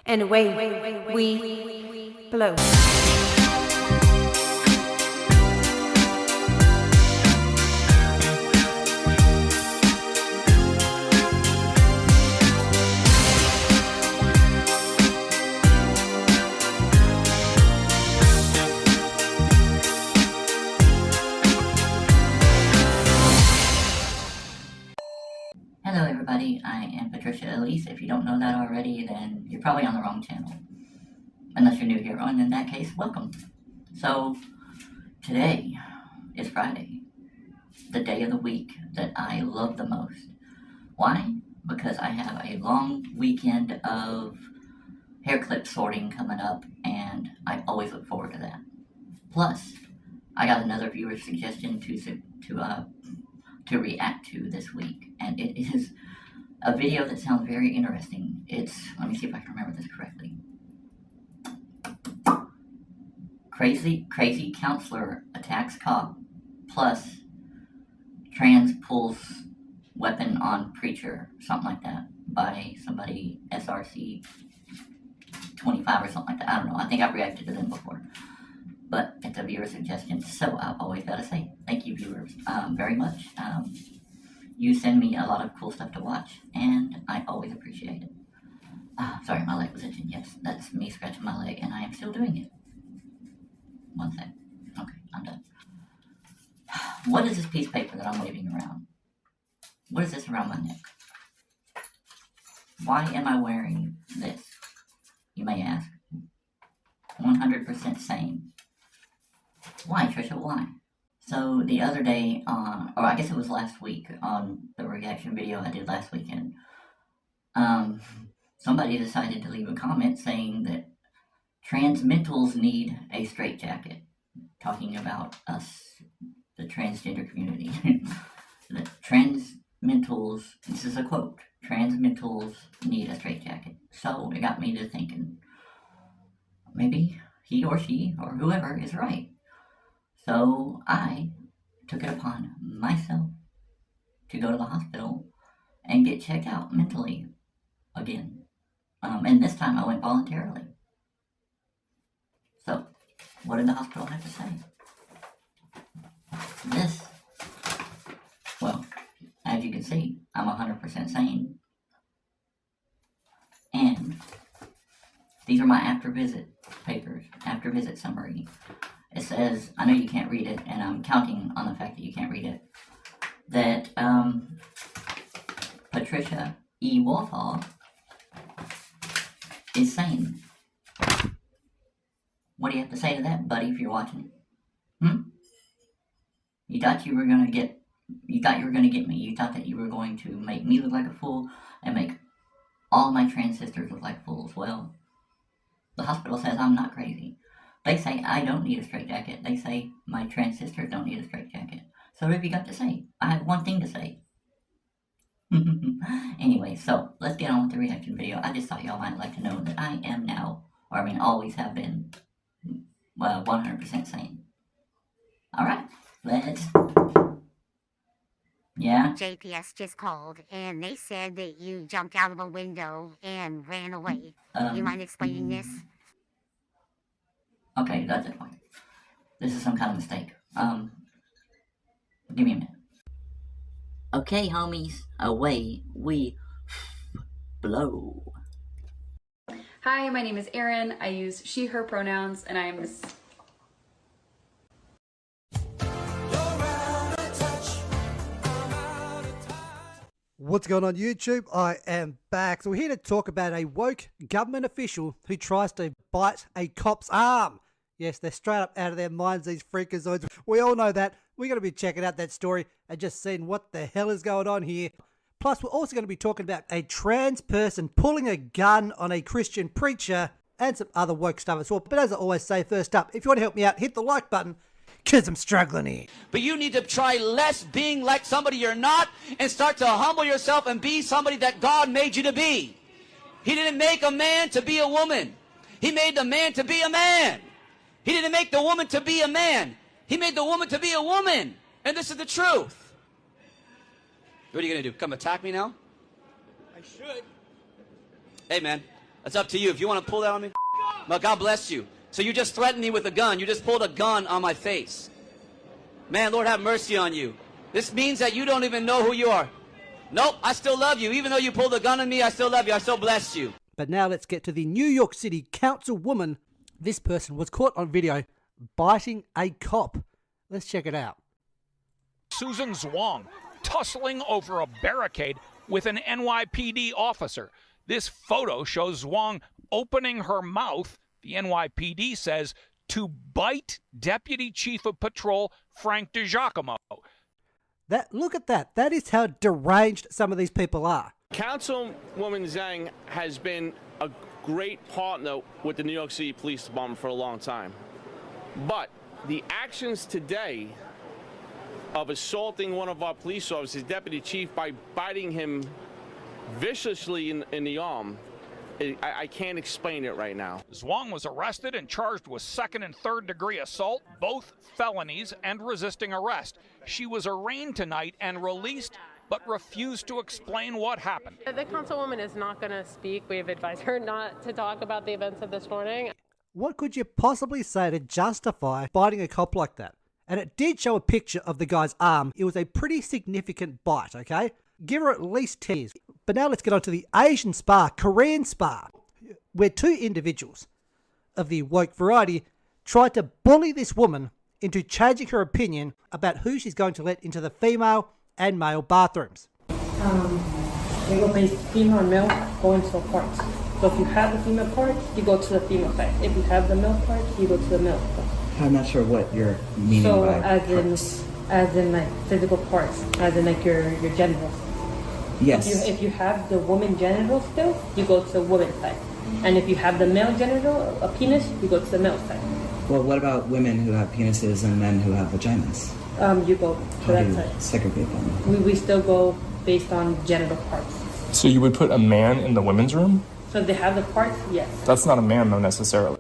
and away we blow. Hello everybody, I am PaTricia Elise. If you don't know that already, then you're probably on the wrong channel. Unless you're new here, and in that case, welcome. So, today is Friday, the day of the week that I love the most. Why? Because I have a long weekend of hair clip sorting coming up, and I always look forward to that. Plus, I got another viewer suggestion to react to this week, and it is a video that sounds very interesting. Let me see if I can remember this correctly. Crazy counselor attacks cop, plus trans pulls weapon on preacher, something like that, by somebody SRC 25 or something like that. I don't know. I think I've reacted to them before. But it's a viewer suggestion, so I've always got to say thank you, viewers, very much. You send me a lot of cool stuff to watch, and I always appreciate it. Sorry, my leg was itching. Yes, that's me scratching my leg, and I am still doing it. One sec. Okay, I'm done. What is this piece of paper that I'm waving around? What is this around my neck? Why am I wearing this? You may ask. 100% sane. Why, Trisha, why? So the other day or I guess it was last week on the reaction video I did last weekend, somebody decided to leave a comment saying that trans mentals need a straitjacket, talking about us, the transgender community. That trans mentals, this is a quote, trans mentals need a straitjacket. So it got me to thinking, maybe he or she or whoever is right. So I took it upon myself to go to the hospital and get checked out mentally again. And this time I went voluntarily. So, what did the hospital have to say? Well, as you can see, I'm 100% sane. And these are my after visit papers, after visit summary. It says, I know you can't read it, and I'm counting on the fact that you can't read it, that PaTricia E. Wolfhall is sane. What do you have to say to that, buddy, if you're watching? You thought you were gonna get me. You thought that you were going to make me look like a fool and make all my trans sisters look like fools. Well, the hospital says I'm not crazy. They say I don't need a straitjacket. They say my trans sisters don't need a straitjacket. So what have you got to say? I have one thing to say. Anyway, so let's get on with the reaction video. I just thought y'all might like to know that I am now, or I mean always have been, 100% sane. Alright, let's... Yeah? JPS just called, and they said that you jumped out of a window and ran away. You mind explaining this? Okay, that's it. This is some kind of mistake. Give me a minute. Okay, homies, away we blow. Hi, my name is Erin. I use she, her pronouns, and I am What's going on YouTube? I am back. So we're here to talk about a woke government official who tries to bite a cop's arm. Yes, they're straight up out of their minds, these freakazoids. We all know that. We're going to be checking out that story and just seeing what the hell is going on here. Plus, we're also going to be talking about a trans person pulling a gun on a Christian preacher and some other woke stuff as well. But as I always say, first up, if you want to help me out, hit the like button, because I'm struggling here. But you need to try less being like somebody you're not and start to humble yourself and be somebody that God made you to be. He didn't make a man to be a woman. He made the man to be a man. He didn't make the woman to be a man. He made the woman to be a woman. And this is the truth. What are you going to do? Come attack me now? I should. Hey, man. That's up to you. If you want to pull that on me, well, God bless you. So you just threatened me with a gun. You just pulled a gun on my face. Man, Lord have mercy on you. This means that you don't even know who you are. Nope, I still love you. Even though you pulled a gun on me, I still love you. I still bless you. But now let's get to the New York City councilwoman. This person was caught on video biting a cop. Let's check it out. Susan Zwang tussling over a barricade with an NYPD officer. This photo shows Zwang opening her mouth, the NYPD says, to bite Deputy Chief of Patrol Frank DiGiacomo. Look at that. That is how deranged some of these people are. Councilwoman Zhang has been a great partner with the New York City Police Department for a long time. But the actions today of assaulting one of our police officers, Deputy Chief, by biting him viciously in the arm, I can't explain it right now. Zwang was arrested and charged with second and third degree assault, both felonies, and resisting arrest. She was arraigned tonight and released, but refused to explain what happened. The councilwoman is not going to speak. We have advised her not to talk about the events of this morning. What could you possibly say to justify biting a cop like that? And it did show a picture of the guy's arm. It was a pretty significant bite, okay? Give her at least 10 years. But now let's get on to the Asian spa, Korean spa, where two individuals of the woke variety tried to bully this woman into changing her opinion about who she's going to let into the female and male bathrooms. They go based female and male, go into a part. So if you have the female part, you go to the female side. If you have the male part, you go to the male part. I'm not sure what you're meaning by parts. As in like physical parts, as in like your genitals. Yes. If you have the woman genital still, you go to the woman's side. And if you have the male genital, a penis, you go to the male side. Well, what about women who have penises and men who have vaginas? You go to that side. Segregate them? We still go based on genital parts. So you would put a man in the women's room? So if they have the parts, yes. That's not a man, though, necessarily.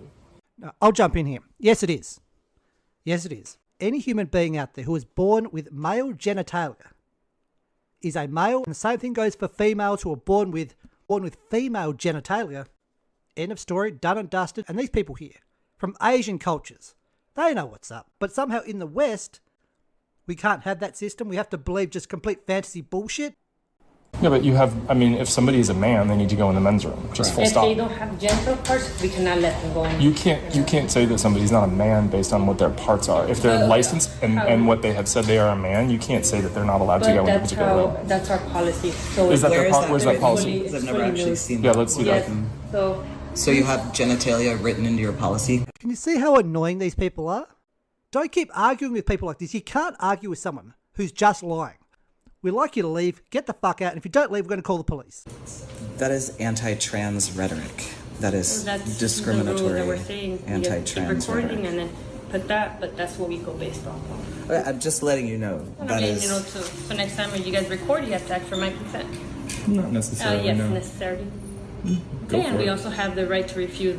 I'll jump in here. Yes, it is. Yes, it is. Any human being out there who is born with male genitalia is a male. And the same thing goes for females who are born with female genitalia. End of story, done and dusted. And these people here, from Asian cultures, they know what's up. But somehow in the West, we can't have that system. We have to believe just complete fantasy bullshit. Yeah, but you have, I mean, if somebody is a man, they need to go in the men's room. Just full stop. If they don't have genital parts, we cannot let them go in. You can't say that somebody's not a man based on what their parts are. If they're licensed and what they have said they are a man, you can't say that they're not allowed to go in a particular room. That's our policy. So where's that policy? I've never actually seen that. Yeah, let's see yes. that. So you have genitalia written into your policy? Can you see how annoying these people are? Don't keep arguing with people like this. You can't argue with someone who's just lying. We'd like you to leave, get the fuck out, and if you don't leave, we're going to call the police. That is anti-trans rhetoric. That is discriminatory the rule that we're saying. anti-trans recording rhetoric. And then put that, but that's what we go based off of. Okay, I'm just letting you know. So next time when you guys record, you have to ask for my consent. Not necessarily, yes, no. necessarily. Go and for we it. also have the right to refuse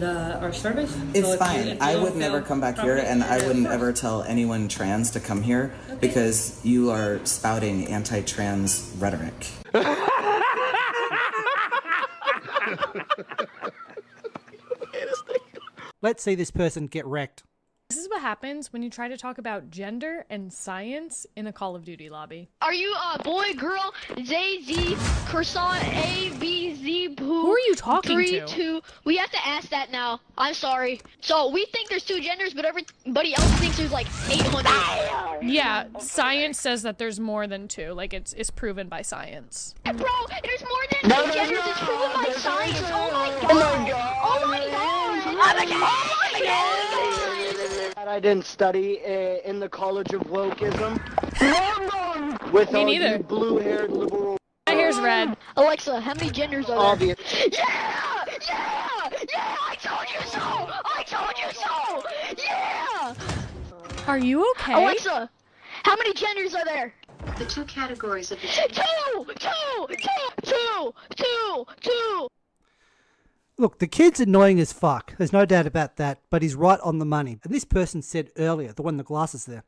our service. It's so fine. I would never come back here, and I wouldn't ever tell anyone trans to come here because you are spouting anti-trans rhetoric. Let's see this person get wrecked. This is what happens when you try to talk about gender and science in a Call of Duty lobby. Are you a boy, girl, Z, Z, croissant, A, B, Z, poo? Who are you talking 3, to? 2. We have to ask that now. I'm sorry. So we think there's 2 genders, but everybody else thinks there's like 800. Yeah, science says that there's more than 2. Like it's proven by science. Bro, there's more than 2 genders. It's proven by science. Oh my god. Oh my god. Oh my god. Oh my god. Oh my god. I didn't study in the College of Wokeism. With Me all neither. you blue-haired liberal. My hair's red. Alexa, how many genders are there? Obvious. Yeah! Yeah! Yeah! I told you so! I told you so! Yeah! Are you okay? Alexa, how many genders are there? The 2 categories of the Two! Look, the kid's annoying as fuck. There's no doubt about that, but he's right on the money. And this person said earlier, the one in the glasses there,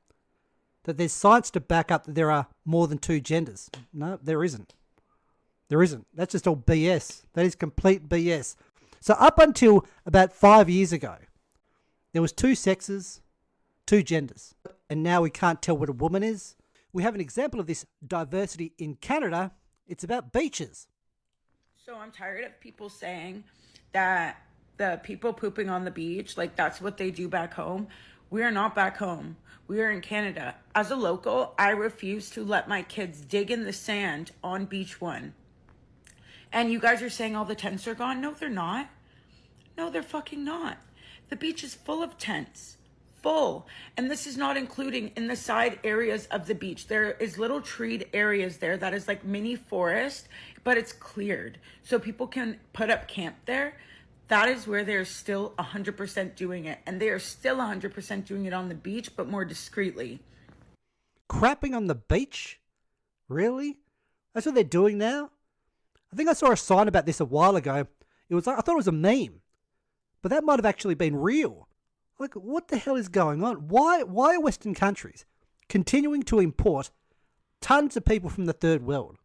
that there's science to back up that there are more than 2 genders. No, there isn't. There isn't. That's just all BS. That is complete BS. So up until about 5 years ago, there was 2 sexes, 2 genders. And now we can't tell what a woman is. We have an example of this diversity in Canada. It's about beaches. So I'm tired of people saying that the people pooping on the beach, like that's what they do back home. We are not back home. We are in Canada. As a local, I refuse to let my kids dig in the sand on beach 1. And you guys are saying all the tents are gone. No, they're not. No, they're fucking not. The beach is full of tents. Full. And this is not including in the side areas of the beach. There is little treed areas there that is like mini forest, but it's cleared. So people can put up camp there. That is where they're still 100% doing it. And they are still 100% doing it on the beach, but more discreetly. Crapping on the beach? Really? That's what they're doing now? I think I saw a sign about this a while ago. It was like, I thought it was a meme. But that might have actually been real. Like, what the hell is going on? Why are Western countries continuing to import tons of people from the third world?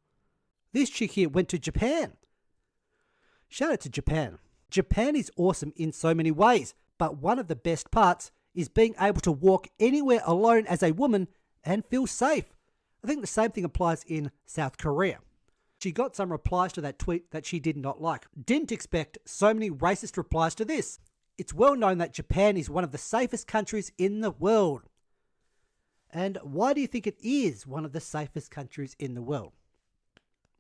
This chick here went to Japan. Shout out to Japan. Japan is awesome in so many ways, but one of the best parts is being able to walk anywhere alone as a woman and feel safe. I think the same thing applies in South Korea. She got some replies to that tweet that she did not like. Didn't expect so many racist replies to this. It's well known that Japan is one of the safest countries in the world. And why do you think it is one of the safest countries in the world?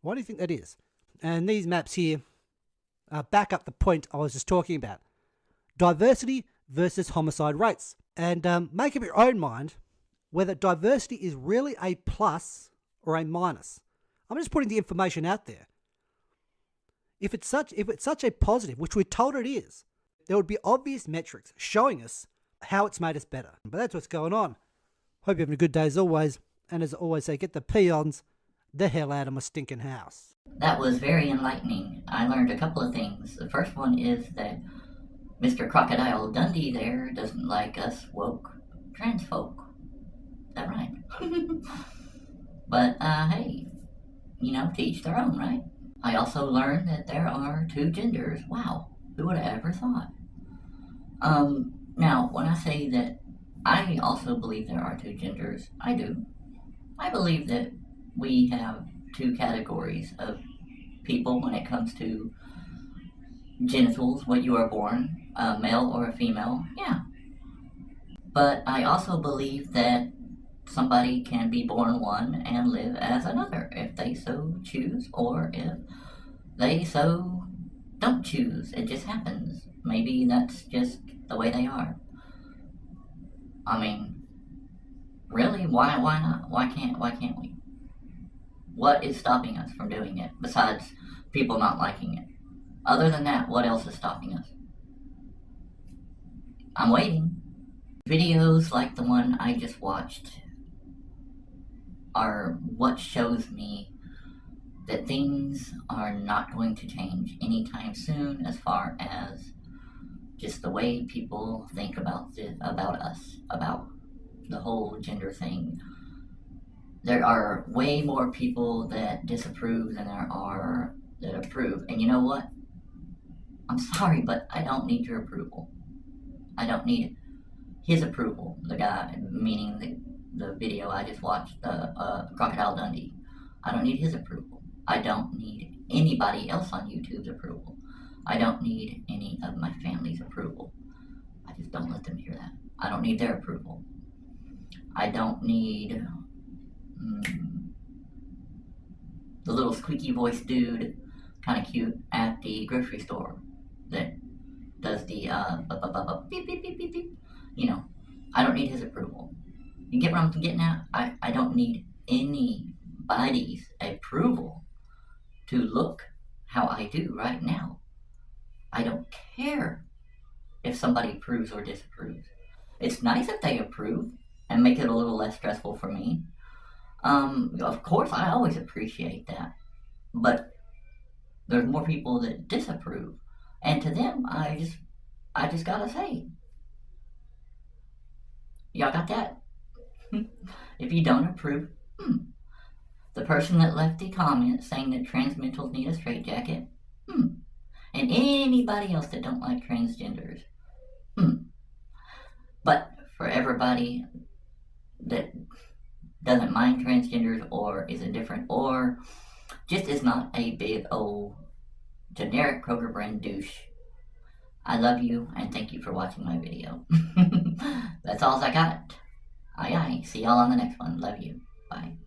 Why do you think that is? And these maps here back up the point I was just talking about. Diversity versus homicide rates. And make up your own mind whether diversity is really a plus or a minus. I'm just putting the information out there. If it's such a positive, which we're told it is, there would be obvious metrics showing us how it's made us better. But that's what's going on. Hope you're having a good day as always. And as I always say, get the peons the hell out of my stinking house. That was very enlightening. I learned a couple of things. The first one is that Mr. Crocodile Dundee there doesn't like us woke trans folk. Is that right? But, hey, to each their own, right? I also learned that there are 2 genders. Wow, who would have ever thought? Now, when I say that I also believe there are 2 genders, I do. I believe that we have 2 categories of people when it comes to genitals, what you are born, a male or a female, yeah. But I also believe that somebody can be born one and live as another if they so choose, or if they so don't choose. It just happens. Maybe that's just the way they are. I mean, really, why not? Why can't we? What is stopping us from doing it besides people not liking it? Other than that, what else is stopping us? I'm waiting. Videos like the one I just watched are what shows me that things are not going to change anytime soon as far as just the way people think about us, about the whole gender thing. There are way more people that disapprove than there are that approve. And you know what? I'm sorry, but I don't need your approval. I don't need his approval. The guy, meaning the video I just watched, Crocodile Dundee. I don't need his approval. I don't need anybody else on YouTube's approval. I don't need any of my family's approval. I just don't let them hear that. I don't need their approval. I don't need the little squeaky voice dude, kind of cute, at the grocery store that does the beep, beep, beep, beep, beep. I don't need his approval. You get what I'm getting at? I don't need anybody's approval to look how I do right now. I don't care if somebody approves or disapproves. It's nice if they approve and make it a little less stressful for me. Of course, I always appreciate that. But there's more people that disapprove. And to them, I just gotta say, y'all got that? If you don't approve, the person that left the comment saying that trans mentals need a straitjacket, And anybody else that don't like transgenders. But for everybody that doesn't mind transgenders or is indifferent or just is not a big old generic Kroger brand douche, I love you and thank you for watching my video. That's all I got. Aye aye. See y'all on the next one. Love you. Bye.